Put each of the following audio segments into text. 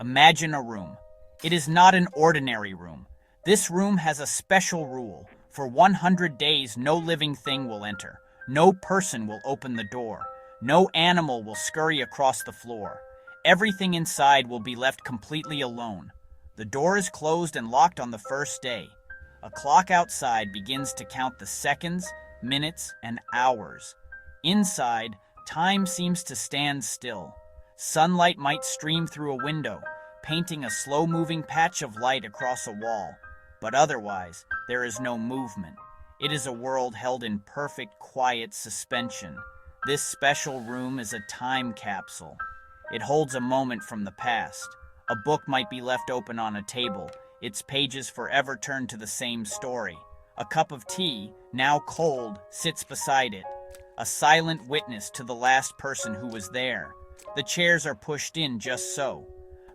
Imagine a room. It is not an ordinary room. This room has a special rule. For 100 days, no living thing will enter. No person will open the door. No animal will scurry across the floor. Everything inside will be left completely alone. The door is closed and locked on the first day. A clock outside begins to count the seconds, minutes, and hours. Inside, time seems to stand still. Sunlight might stream through a window, painting a slow-moving patch of light across a wall. But otherwise, there is no movement. It is a world held in perfect, quiet suspension. This special room is a time capsule. It holds a moment from the past. A book might be left open on a table, its pages forever turned to the same story. A cup of tea, now cold, sits beside it, a silent witness to the last person who was there. The chairs are pushed in just so.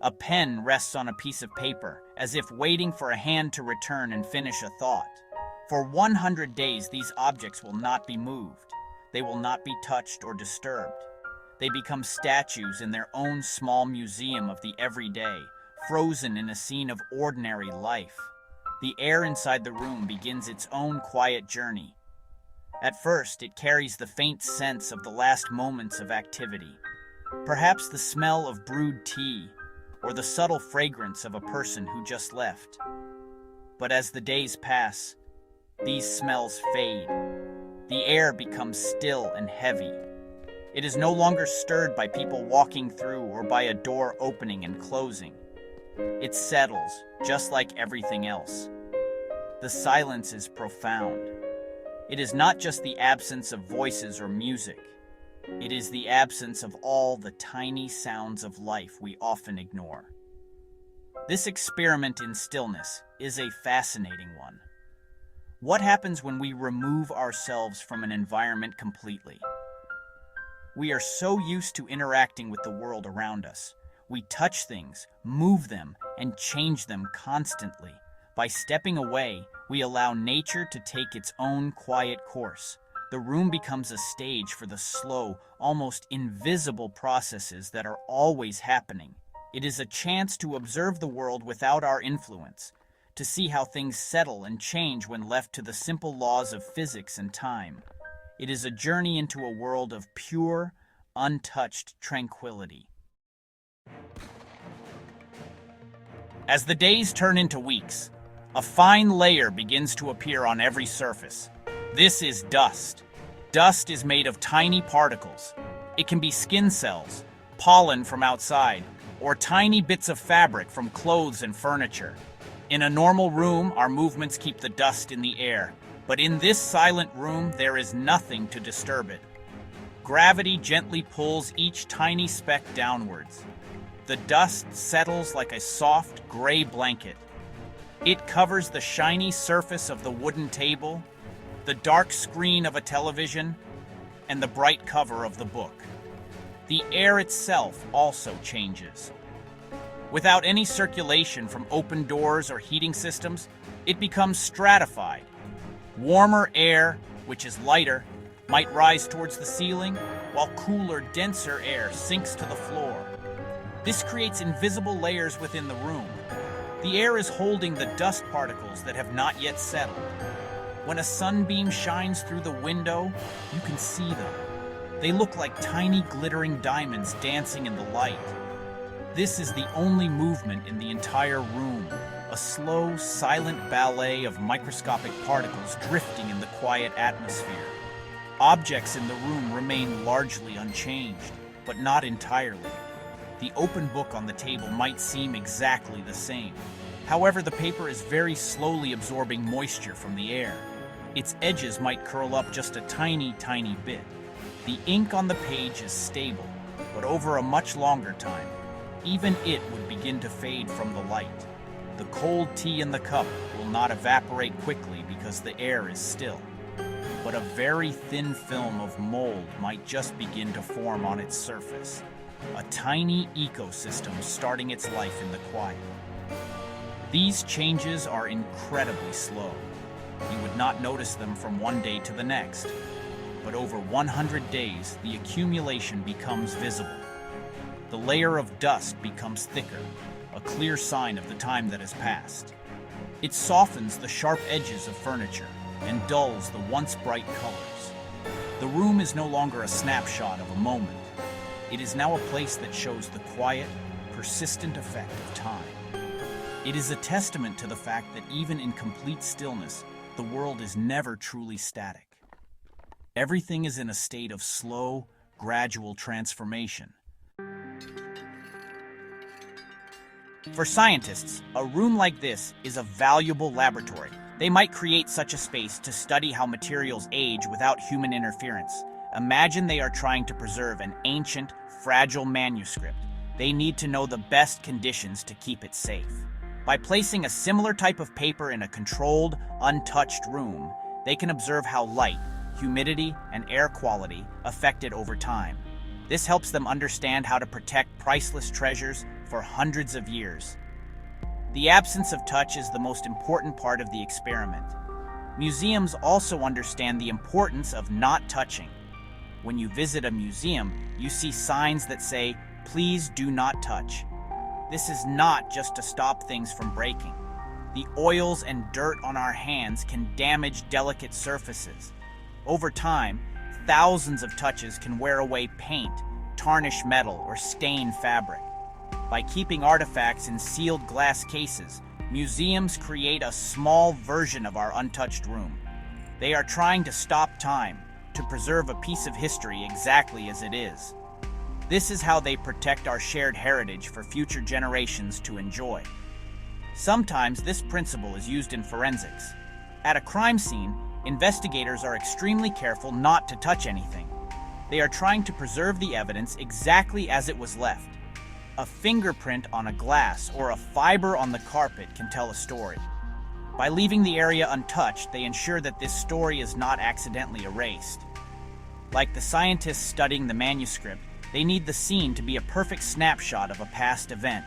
A pen rests on a piece of paper, as if waiting for a hand to return and finish a thought. For 100 days, these objects will not be moved. They will not be touched or disturbed. They become statues in their own small museum of the everyday, frozen in a scene of ordinary life. The air inside the room begins its own quiet journey. At first, it carries the faint sense of the last moments of activity. Perhaps the smell of brewed tea, or the subtle fragrance of a person who just left. But as the days pass, these smells fade. The air becomes still and heavy. It is no longer stirred by people walking through or by a door opening and closing. It settles, just like everything else. The silence is profound. It is not just the absence of voices or music. It is the absence of all the tiny sounds of life we often ignore. This experiment in stillness is a fascinating one. What happens when we remove ourselves from an environment completely? We are so used to interacting with the world around us. We touch things, move them, and change them constantly. By stepping away, we allow nature to take its own quiet course. The room becomes a stage for the slow, almost invisible processes that are always happening. It is a chance to observe the world without our influence, to see how things settle and change when left to the simple laws of physics and time. It is a journey into a world of pure, untouched tranquility. As the days turn into weeks, a fine layer begins to appear on every surface. This is dust. Dust is made of tiny particles. It can be skin cells, pollen from outside, or tiny bits of fabric from clothes and furniture. In a normal room, our movements keep the dust in the air. But in this silent room, there is nothing to disturb it. Gravity gently pulls each tiny speck downwards. The dust settles like a soft, gray blanket. It covers the shiny surface of the wooden table, the dark screen of a television, and the bright cover of the book. The air itself also changes. Without any circulation from open doors or heating systems, it becomes stratified. Warmer air, which is lighter, might rise towards the ceiling, while cooler, denser air sinks to the floor. This creates invisible layers within the room. The air is holding the dust particles that have not yet settled. When a sunbeam shines through the window, you can see them. They look like tiny glittering diamonds dancing in the light. This is the only movement in the entire room, a slow, silent ballet of microscopic particles drifting in the quiet atmosphere. Objects in the room remain largely unchanged, but not entirely. The open book on the table might seem exactly the same. However, the paper is very slowly absorbing moisture from the air. Its edges might curl up just a tiny, tiny bit. The ink on the page is stable, but over a much longer time, even it would begin to fade from the light. The cold tea in the cup will not evaporate quickly because the air is still. But a very thin film of mold might just begin to form on its surface. A tiny ecosystem starting its life in the quiet. These changes are incredibly slow. You would not notice them from one day to the next. But over 100 days, the accumulation becomes visible. The layer of dust becomes thicker. a clear sign of the time that has passed. It softens the sharp edges of furniture and dulls the once bright colors. The room is no longer a snapshot of a moment. It is now a place that shows the quiet, persistent effect of time. It is a testament to the fact that even in complete stillness, the world is never truly static. Everything is in a state of slow, gradual transformation. For scientists, a room like this is a valuable laboratory. They might create such a space to study how materials age without human interference. Imagine they are trying to preserve an ancient, fragile manuscript. They need to know the best conditions to keep it safe. By placing a similar type of paper in a controlled, untouched room, they can observe how light, humidity, and air quality affect it over time. This helps them understand how to protect priceless treasures for hundreds of years. The absence of touch is the most important part of the experiment. Museums also understand the importance of not touching. When you visit a museum, you see signs that say, "Please do not touch." This is not just to stop things from breaking. The oils and dirt on our hands can damage delicate surfaces. Over time, thousands of touches can wear away paint, tarnish metal, or stain fabric. By keeping artifacts in sealed glass cases, museums create a small version of our untouched room. They are trying to stop time, to preserve a piece of history exactly as it is. This is how they protect our shared heritage for future generations to enjoy. Sometimes this principle is used in forensics. At a crime scene, investigators are extremely careful not to touch anything. They are trying to preserve the evidence exactly as it was left. A fingerprint on a glass or a fiber on the carpet can tell a story. By leaving the area untouched, they ensure that this story is not accidentally erased. Like the scientists studying the manuscript, they need the scene to be a perfect snapshot of a past event.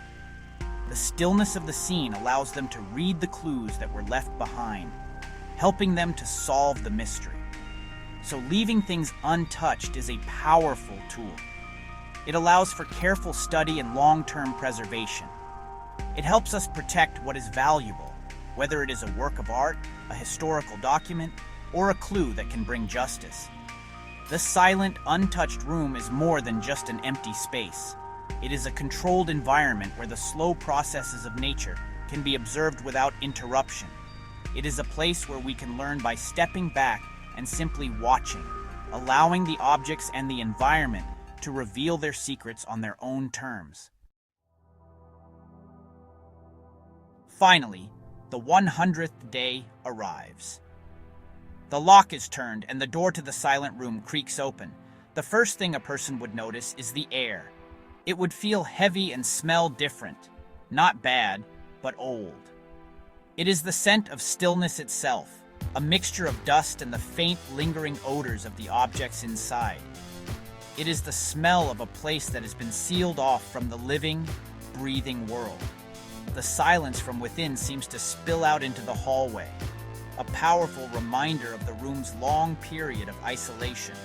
The stillness of the scene allows them to read the clues that were left behind, helping them to solve the mystery. So leaving things untouched is a powerful tool. It allows for careful study and long-term preservation. It helps us protect what is valuable, whether it is a work of art, a historical document, or a clue that can bring justice. The silent, untouched room is more than just an empty space. It is a controlled environment where the slow processes of nature can be observed without interruption. It is a place where we can learn by stepping back and simply watching, allowing the objects and the environment to reveal their secrets on their own terms. Finally, the 100th day arrives. The lock is turned and the door to the silent room creaks open. The first thing a person would notice is the air. It would feel heavy and smell different. Not bad, but old. It is the scent of stillness itself, a mixture of dust and the faint, lingering odors of the objects inside. It is the smell of a place that has been sealed off from the living, breathing world. The silence from within seems to spill out into the hallway, a powerful reminder of the room's long period of isolation.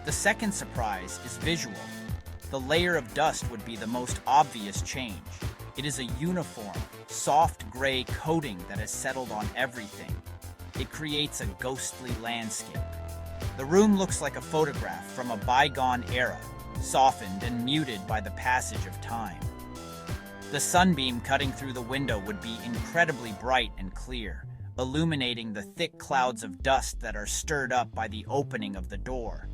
The second surprise is visual. The layer of dust would be the most obvious change. It is a uniform, soft gray coating that has settled on everything. It creates a ghostly landscape. The room looks like a photograph from a bygone era, softened and muted by the passage of time. The sunbeam cutting through the window would be incredibly bright and clear, illuminating the thick clouds of dust that are stirred up by the opening of the door.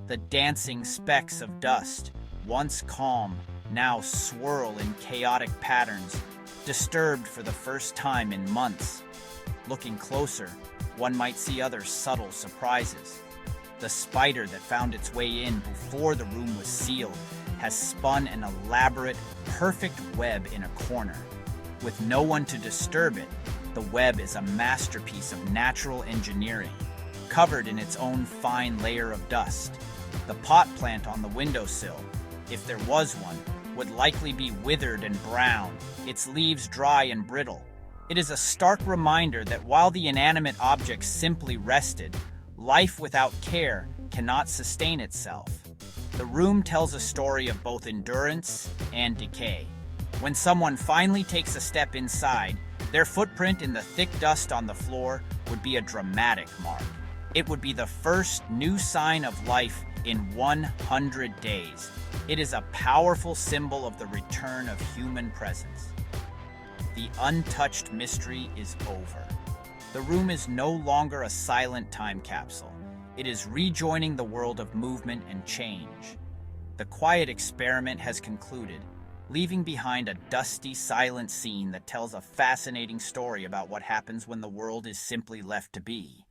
The dancing specks of dust, once calm, now swirl in chaotic patterns, disturbed for the first time in months. Looking closer, one might see other subtle surprises. The spider that found its way in before the room was sealed has spun an elaborate, perfect web in a corner. With no one to disturb it, the web is a masterpiece of natural engineering, covered in its own fine layer of dust. The pot plant on the windowsill, if there was one, would likely be withered and brown, its leaves dry and brittle. It is a stark reminder that while the inanimate objects simply rested, life without care cannot sustain itself. The room tells a story of both endurance and decay. When someone finally takes a step inside, their footprint in the thick dust on the floor would be a dramatic mark. It would be the first new sign of life in 100 days. It is a powerful symbol of the return of human presence. The untouched mystery is over. The room is no longer a silent time capsule. It is rejoining the world of movement and change. The quiet experiment has concluded, leaving behind a dusty, silent scene that tells a fascinating story about what happens when the world is simply left to be.